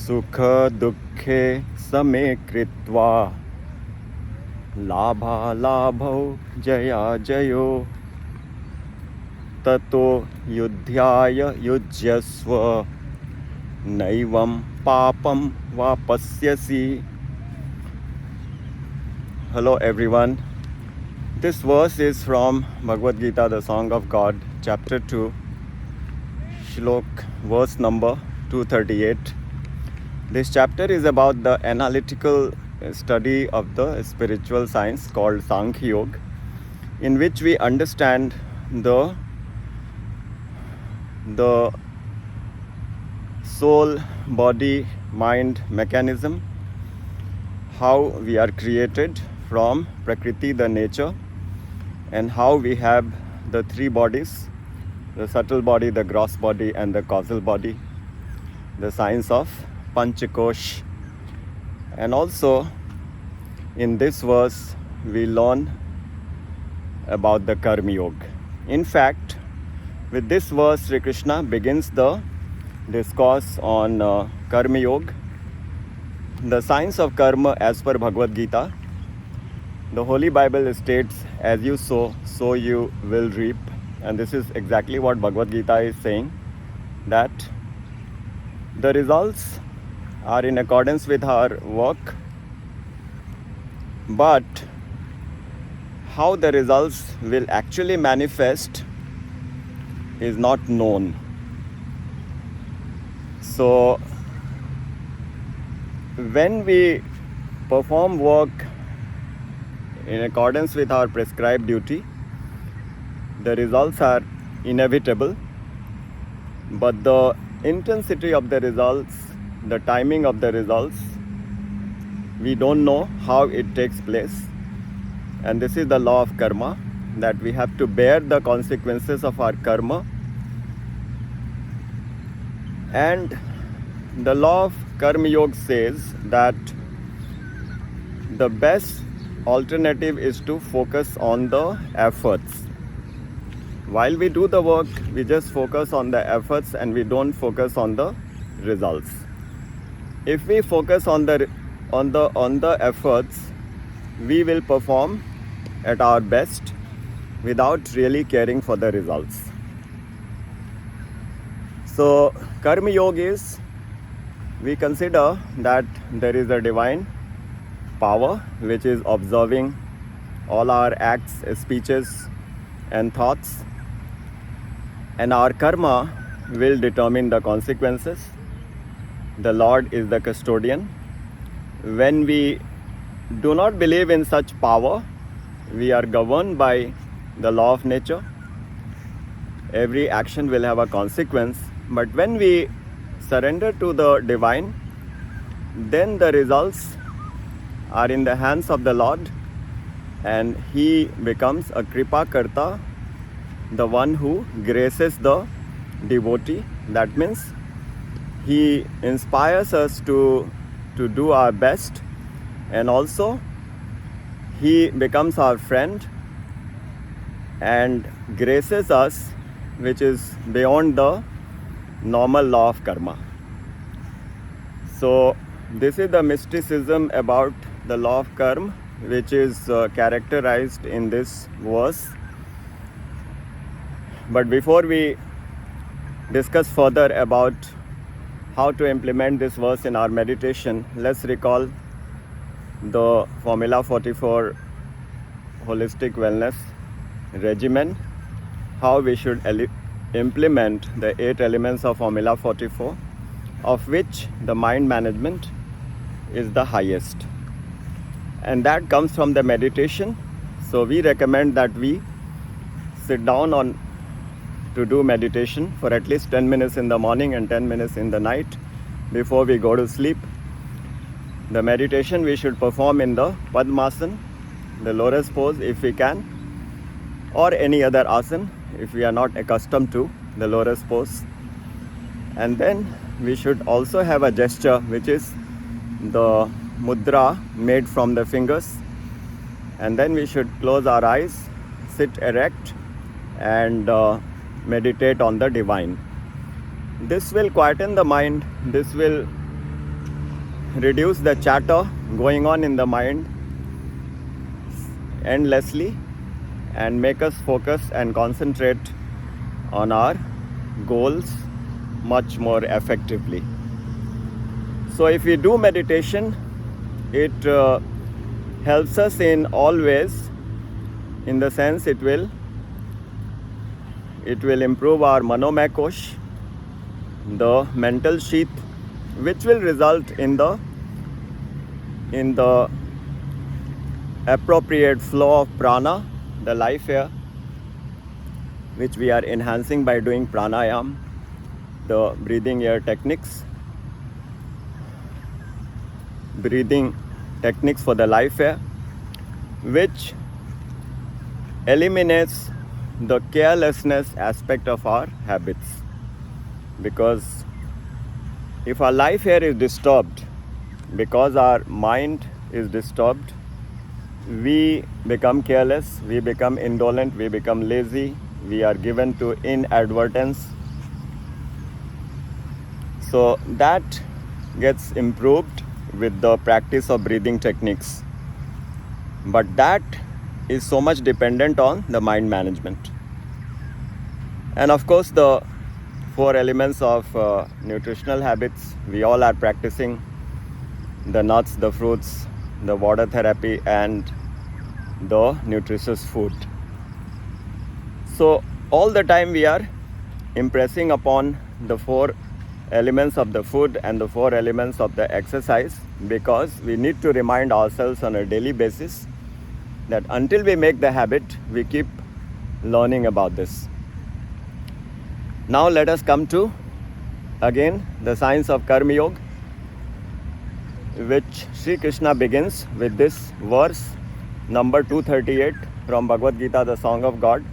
sukha-duḥkhe same kṛitvā lābha-alābhau jaya-ajayau tato yuddhāya yujyasva naivaṁ papam avapsyasi. Hello everyone. This verse is from Bhagavad Gita, the Song of God, chapter 2, Shlok, verse number 238. This chapter is about the analytical study of the spiritual science called Sankhya Yoga, in which we understand the soul, body, mind mechanism, how we are created from Prakriti, the nature, and how we have the three bodies, the subtle body, the gross body, and the causal body, the science of Panchakosh. And also in this verse we learn about the Karma Yoga. In fact, with this verse Sri Krishna begins the discourse on Karma Yoga, the science of karma as per Bhagavad Gita. The Holy Bible states, as you sow, so you will reap. And this is exactly what Bhagavad Gita is saying, that the results are in accordance with our work, but how the results will actually manifest is not known. So when we perform work in accordance with our prescribed duty, the results are inevitable, but the intensity of the results, the timing of the results, we don't know how it takes place. And this is the law of karma, that we have to bear the consequences of our karma. And the law of Karma Yoga says that the best alternative is to focus on the efforts. While we do the work, we just focus on the efforts and we don't focus on the results. If we focus on the efforts, we will perform at our best without really caring for the results. So Karma Yoga is, we consider that there is a divine power which is observing all our acts, speeches and thoughts, and our karma will determine the consequences. The Lord is the custodian. When we do not believe in such power, we are governed by the law of nature. Every action will have a consequence, but when we surrender to the divine, then the results are in the hands of the Lord, and He becomes a kṛipa karta, the one who graces the devotee. That means He inspires us to do our best, and also He becomes our friend and graces us, which is beyond the normal law of karma. So this is the mysticism about the law of karma, which is characterized in this verse. But before we discuss further about how to implement this verse in our meditation, let's recall the Formula 44 Holistic Wellness Regimen, how we should implement the 8 elements of Formula 44, of which the mind management is the highest. And that comes from the meditation. So we recommend that we sit down to do meditation for at least 10 minutes in the morning and 10 minutes in the night before we go to sleep. The meditation we should perform in the Padmasana, the lotus pose if we can, or any other asana if we are not accustomed to the lotus pose. And then we should also have a gesture, which is the mudra made from the fingers. And then we should close our eyes, sit erect, and meditate on the divine. This will quieten the mind. This will reduce the chatter going on in the mind endlessly and make us focus and concentrate on our goals much more effectively. So if we do meditation, it helps us in all ways, in the sense it will improve our manomaya kosh, the mental sheath, which will result in the appropriate flow of prana, the life air, which we are enhancing by doing pranayam, the breathing techniques for the life air, which eliminates the carelessness aspect of our habits. Because if our life air is disturbed, because our mind is disturbed, we become careless, we become indolent, we become lazy, we are given to inadvertence. So that gets improved with the practice of breathing techniques. But that is so much dependent on the mind management. And of course, the 4 elements of nutritional habits, we all are practicing: the nuts, the fruits, the water therapy, and the nutritious food. So all the time we are impressing upon the 4 elements of the food and the 4 elements of the exercise, because we need to remind ourselves on a daily basis that until we make the habit, we keep learning about this. Now let us come to again the science of Karma Yoga, which Sri Krishna begins with this verse number 238 from Bhagavad Gita, the Song of God.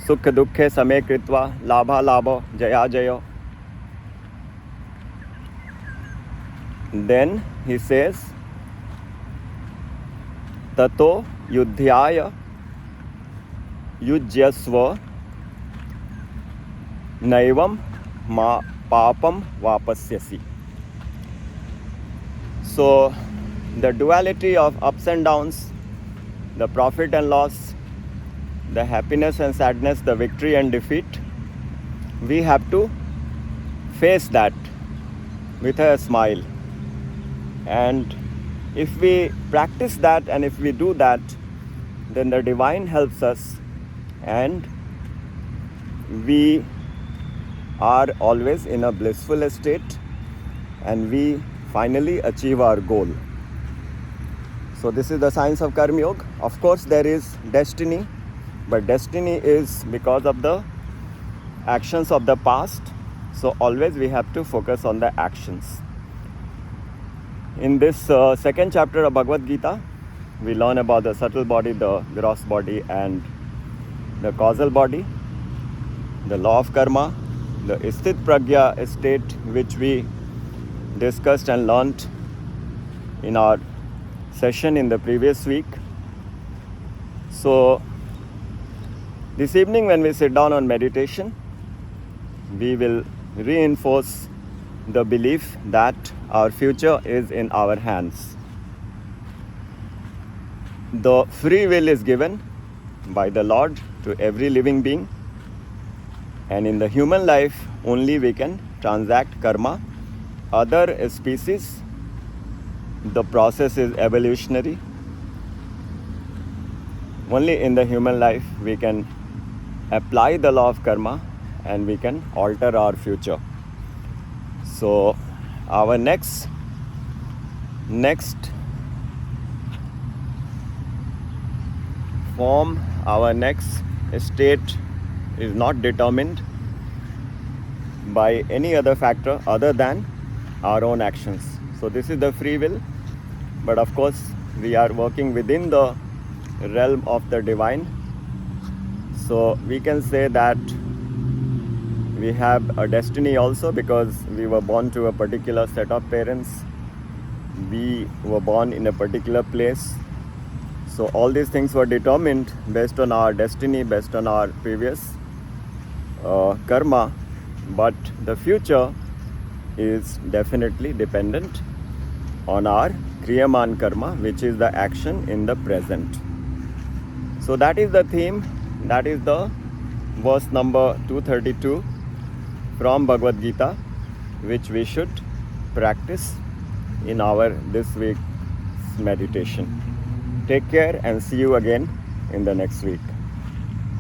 Sukha-duḥkhe same kṛitvā, lābha-alābhau, jaya-ajayau. Then he says, tato yuddhāya, yujyasva, naivam, papam, avapsyasi. So the duality of ups and downs, the profit and loss, the happiness and sadness, the victory and defeat, we have to face that with a smile. And if we practice that and if we do that, then the divine helps us and we are always in a blissful state and we finally achieve our goal. So this is the science of Karma Yoga. Of course there is destiny, but destiny is because of the actions of the past. So always we have to focus on the actions. In this second chapter of Bhagavad Gita, we learn about the subtle body, the gross body, and the causal body, the law of karma, the sthit pragya state, which we discussed and learnt in our session in the previous week. So this evening when we sit down on meditation, we will reinforce the belief that our future is in our hands. The free will is given by the Lord to every living being, and in the human life only we can transact karma. Other species, the process is evolutionary. Only in the human life we can apply the law of karma and we can alter our future. So our next form, our next state is not determined by any other factor other than our own actions. So this is the free will, but of course we are working within the realm of the divine. So we can say that we have a destiny also, because we were born to a particular set of parents, we were born in a particular place. So all these things were determined based on our destiny, based on our previous karma. But the future is definitely dependent on our kriyaman karma, which is the action in the present. So that is the theme, that is the verse number 232 from Bhagavad Gita, which we should practice in our this week's meditation. Take care and see you again in the next week.